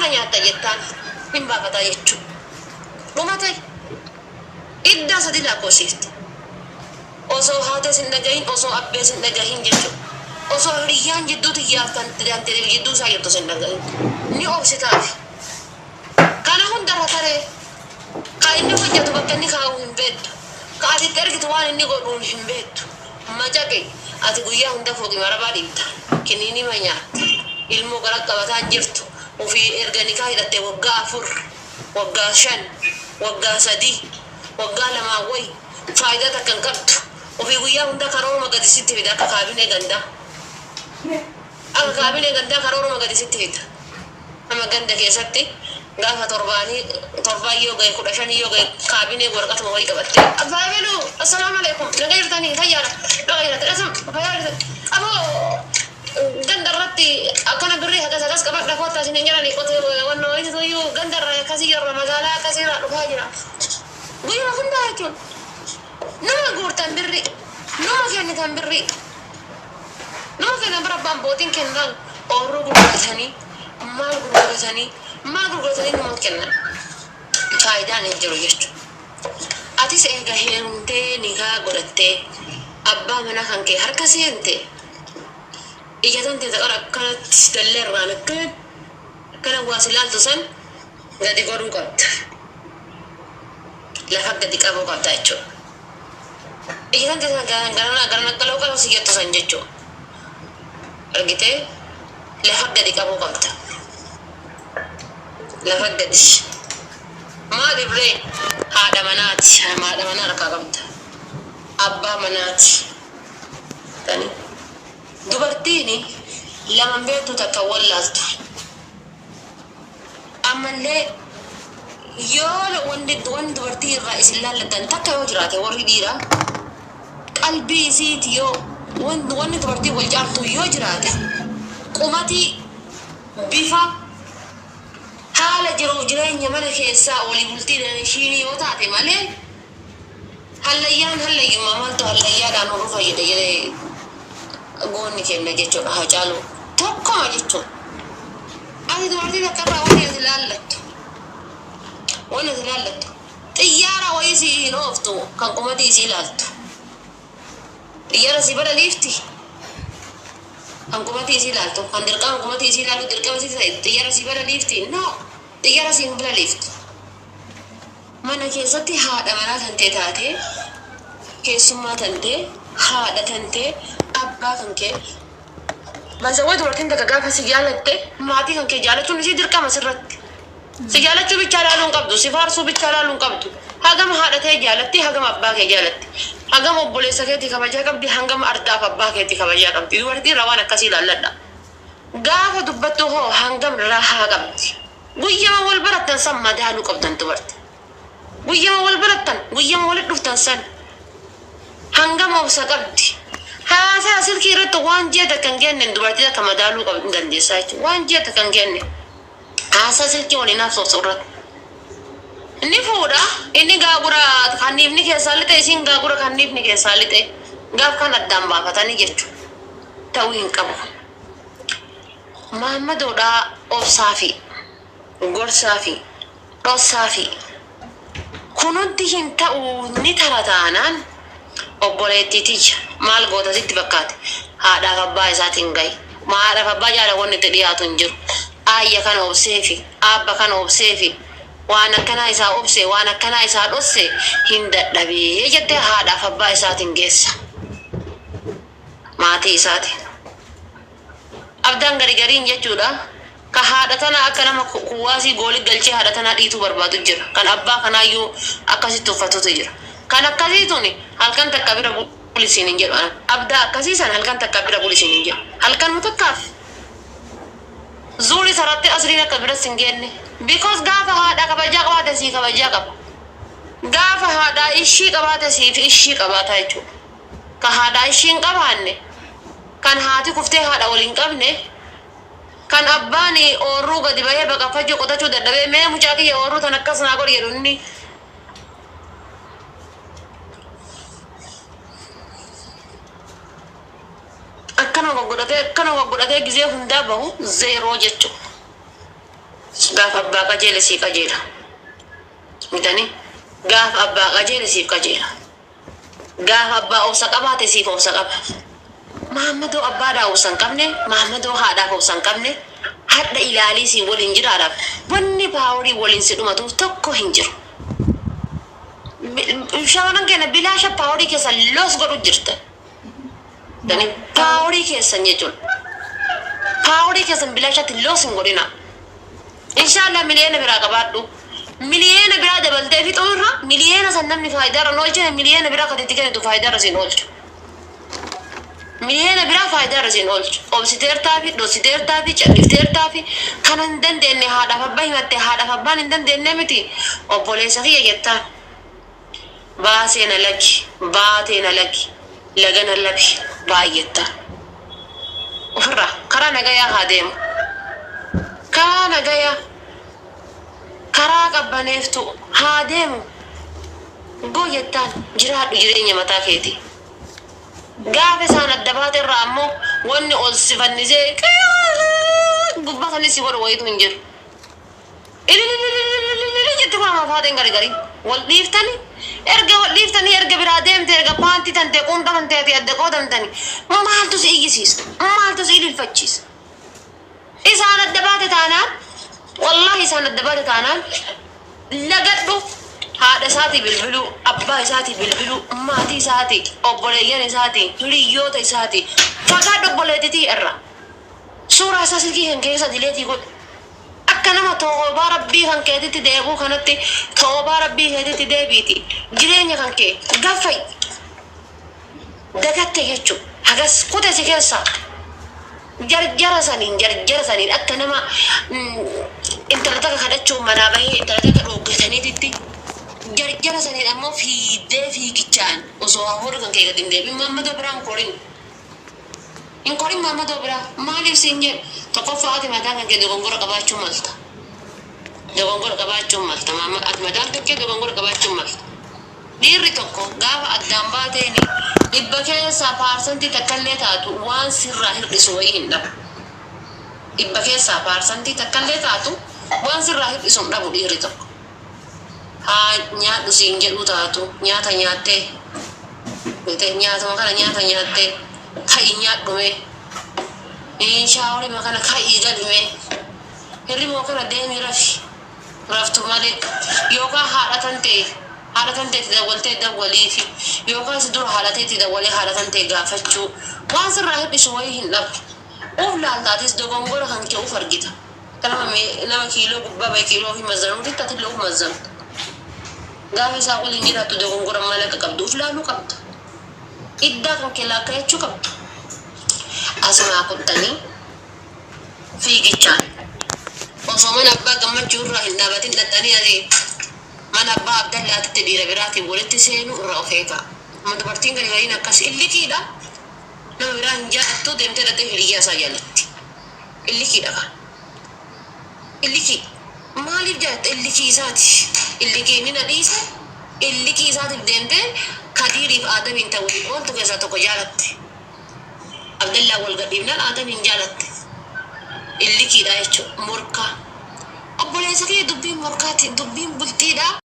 mana nyaata jettaan hin baafataa jechuudha. Dhumatee iddaa sadi lakkoofsifti. Osoo haata sin dhagahin osoo abbee sin dhagahin jechuudha. Osoo hiriyyaan jidduuti yaaftan daantee jidduu isaa jettu sin dhagahin. Ni obsitaafi. Kana hundarra taree ka inni hojjetu bakka inni kaa'u hin beektu. Ka atitti ergitu waan inni godhuun hin beektu. Macaqe ati guyyaa hunda fooqi marabaa dhiibta. Kiniini ma nyaatta. Ilmoo gara qabataa jirtu. Ofii erganikaa hidhattee waggaa 4, waggaa 5, waggaa 3, waggaa 2 wayi faayidaa takka hin qabdu. Ofii guyyaa hunda karooruma gadi sitti fida akka kaabinee gandaa. Akka kaabinee gandaa karooruma gadi sitti fida. Nama ganda keessatti gaafa torbaa yoo gahe 15 yoo gahe kaabinee waraqatuma wayii qabattee abbaa beeluu assalaamu alaikum naga jirtanii fayyaadha dhaga jirtanii asam fayyaa jirtanii aboo gandarratti akkana birrii hagas hagas qabadha koottaa isin hin jedhanii qotee wanna wayitu tuyyuu gandarra akkasii jirra magaalaa akkasiirraa dhufaa jira guyyuma hundaa jechuun nama guurtan birrii nama kennitan birrii nama kennan bira abbaan bootiin kennan oorruu gurguratanii maal gurguratanii nama kennan faayidaan hin jiru jechuudha. Atis eega heerumtee nikaa godhattee abbaa mana kan kee harka seente ijatan teeta qara akkanatti dalleerraan akkana waa silaaltu san gadi godhuu qabda. Lafa gadi qabuu qabda jechuudha. Ijatan teeta garana qaloo qaloo si jettu san jechuudha. Argitee lafa gadi qabuu qabda. Lafa gadi. Maali biree haadha manaati. Haadha manaa harkaa qabda. Abbaa manaati. Tani dubartiin laman beektu takka wallaaltu. Ammallee yoo wanti dubartii irraa isin laallattan takka yoo jiraate warri dhiiraa qalbii isiiti yoo wanti dubartii wal caaltu yoo jiraate qumatii bifa haala jiru jireenya mana keessaa walii bultiin ishiin yoo taate malee hallayyaan hallayyummaa maaltu hallayyaadhaan oolu fayyada jedhee goonni kenna jechuudha haa caalu tokkoma jechuudha. Ati dubartii takka irraa wanti ati laallattu xiyyaara wayii si hin ooftu kan qumatii isii laaltu xiyyaara si bada liifti kan qumatii isii laaltu kan dirqama qumatii isii laaltu dirqama isii ta'e xiyyaara si bada liifti no xiyyaara si hin bada liiftu. Mana keessatti haadha manaa tantee taate keessummaa tantee haadha tantee abbaa kan kee basawwee dubartiin takka gaafa si jaalatte maatii kan kee jaalachuun isii dirqama sirratti. Si jaalachuu bichaa laaluun qabdu, si faarsuu bichaa laaluun qabdu. Hagama haadha ta'e jaalatti, hagama abbaa kee jaalatti. Hagama obboleessa keetii kabajaa qabdi, hangama ardaaf abbaa keetii kabajaa qabdi. Dubartiin rawaan akkasii ilaalladha. Gaafa dubbattu hoo hangam rahaa qabdi. Guyyama wal barattan san madaaluu qabdan dubarti. Guyyama wal barattan, guyyama wal dhuftan san hangama obsa qabdi. Haasaa silkii irratti waan jeeta kan kenne dubartii akka madaaluu qabdi dandeessaa jechuudha. Waan jeeta kan kenne. Asa silkii waliin haasofsuurratti. Inni fuudha inni gaagura kanniifni keessaa lixe isiin gaagura kanniifni keessaa lixe gaaf kan addaan baafatanii jechuudha. Ta'uu hin qabu. Maammadoodhaa obsaa fi gorsaa fi dhossaa fi kunuunti hin ta'u ni tara taanaan obboleettiitiija maal goota sitti fakkaate haadhaaf abbaa isaatiin gahi haadhaaf abbaa jaalawwan itti dhiyaatu hin jiru. Ayya kana obseefi abba kana obseefi waan akkanaa isaa obse waan akkanaa isaa dhosse hin dadhabee jettee haadhaaf abbaa isaatiin geessa maatii isaati. Abdaan garigariin jechuudha ka haadha tana akka nama kuwaasii goolii galchee haadha tanaa dhiituu barbaadu jira. Kan abbaa kanaayyuu akkasitti uffatutu jira. Kan akkasiituun halkan takka bira bulisiin hin jedhu. Abdaa akkasiisan halkan takka bira bulisiin hin jedhu. Halkan mutakkaaf Zuri sarate asliina kabira singenne because gaafa haadha kabajaa qabaate si kabajaa qaba. Gaafa haadha ishii qabaate si ishii qabaata jechuudha. Ka haadha ishii hin qabaanne kan haati kuftee haadha waliin qabne kan abbaani oorruu gadi bahee baqaffachuu qotachuu dadhabee mee mucaa kiyya oorruu tan akkas naa godhi jedhu inni akkana godhatee gizee hundaa bahu zeeroo jechuudha. Gaaf abbaa qajeele sii qajeela. Mitani gaaf abbaa qajeele siif qajeela. Gaaf abbaa obsa qabaate siif obsa qaba. Mahammadoo abbaadhaa obsa hin qabne, Mahammadoo haadhaaf obsa hin qabne, hadda ilaalii si waliin jiraadhaaf wanni paaworii waliin si dhumatuuf tokko hin jiru. Shawanan keenya bilaasha paaworii keessa loos godhu jirta. Dani paaworii keessan jechuun paaworii keessan bilaashatti loos hin godhina. Inshallah miliyoona biraa qabaadhu. Miliyoona biraa dabaltee fi xumurra miliyoona san namni faayidaarra oolchine miliyoona biraa katitti kennitu faayidaarra siin oolchu. Miliyoona biraa faayidaarra siin oolchu. Obsiteertaa fi dhoositeertaa fi callifteertaa fi kan hin dandeenye haadhaaf abbaa himatte haadhaaf abbaan hin dandeenye miti obboleessa kiyya jettaan. Baasee na lagi baatee na lagi laga na labi baay'ettaan. Ofirraa karaa nagayaa haa deemu. Karaa nagayaa. Karaa qabbaneeftu haa deemu. Gooyettaan jiraadhu jireenya mataa keeti. Gaafa isaan adda baate irraa ammoo wanni ol sifannisee gubbatanis si godhu wayitu hin jiru. Jetti kunamaa faateen garigari wal dhiiftani erga biraa deemte erga paantii tante qumta tanteeti adda qoodamtani maaltu si iyyisiisa maaltu si ililfachiisa. Isaan adda baate taanaan wallahi isaan adda baate taanaan lagadhu haadha isaatii bilbiluu abbaa isaatii bilbiluu maatii isaatii obboleeyyan isaatii hiriyyoota isaatii fagaadhu obboleetitii irra suuraa isaa silkii kan keessa dileetii godhu akka nama toobaa rabbii kan keetitti deebuu kanatti toobaa rabbii keetitti deebiiti jireenya kan kee gaffay dagatte jechuun hagas kute si keessaa jarjara saniin akka nama intala takka kadhachuun manaa bahee intala takka dhooggataniititti jarjara saniin ammoo fiidee fiigichaan osoo hafuura kan kee gadi hin deebiin Maammadoo biraa hin korin Maammadoo biraa maaliif siin jedhu tokkoffaa ati mataan kan kee dogongora qabaachuun malta. Dogongora qabaachuun malta ati mataan kan kee dogongora qabaachuun malta. Dhiirri tokko gaafa addaan baateen dhibba keessaa paarsantii takkallee taatu waan sirraa hir'isu wayii hin dhabu. Dhibba keessaa paarsantii takkallee taatu waan sirraa hir'isu hin dhabu dhiirri tokko. Haa nyaadhu siin jedhu taatu nyaata nyaattee nyaatuma kana nyaata nyaattee ka'ii nyaadhume shaaworima kana ka'ii galime hirrimoo kana deemii raftu malee yookaan haadha tanteetti dawwaltee dawwaliifi yookaan si dura haadha teetti dawwalee haadha tantee gaafachuu waan sirraa hir'isu wayii hin dhabu. Uf laaltaatis dogongora kan kee uf argita. Nama kiiloo gubbaa bahe kiiloo fi mazzanuuti tatillee uf mazzanu. Gaafa isaa waliin jiraattu dogongora mallaqa qabdu uf laaluu qabda. Iddaa kan kee laakkayachuu qabdu. Asumaa kuttanii fiigichaan osoo mana abbaa gammachuu irraa hin dhaabatin dhaxxanii adee mana abbaa Abdallaatitti dhiira biraatiin walitti seenuu irraa of eegaa. Dubartiin gariin akkas illikiidha. Nama biraa hin jaalattu deemtee dhattee hiriyyaa isaa jaallatti. Illikiidha kan. Illikii. Maaliif jaalatta illikii isaati? Illikii ni nadhiise. Illikii isaatiif deemtee Kadiiriif Aadamiin ta'uu wantu keessaa tokko jaalatte. Abdallaa wal gadhiifnaan Aadamiin jaalatte. Illikiidha jechuudha. Morkaa. Obboleessa kee dubbiin morkaati dubbiin bultiidha.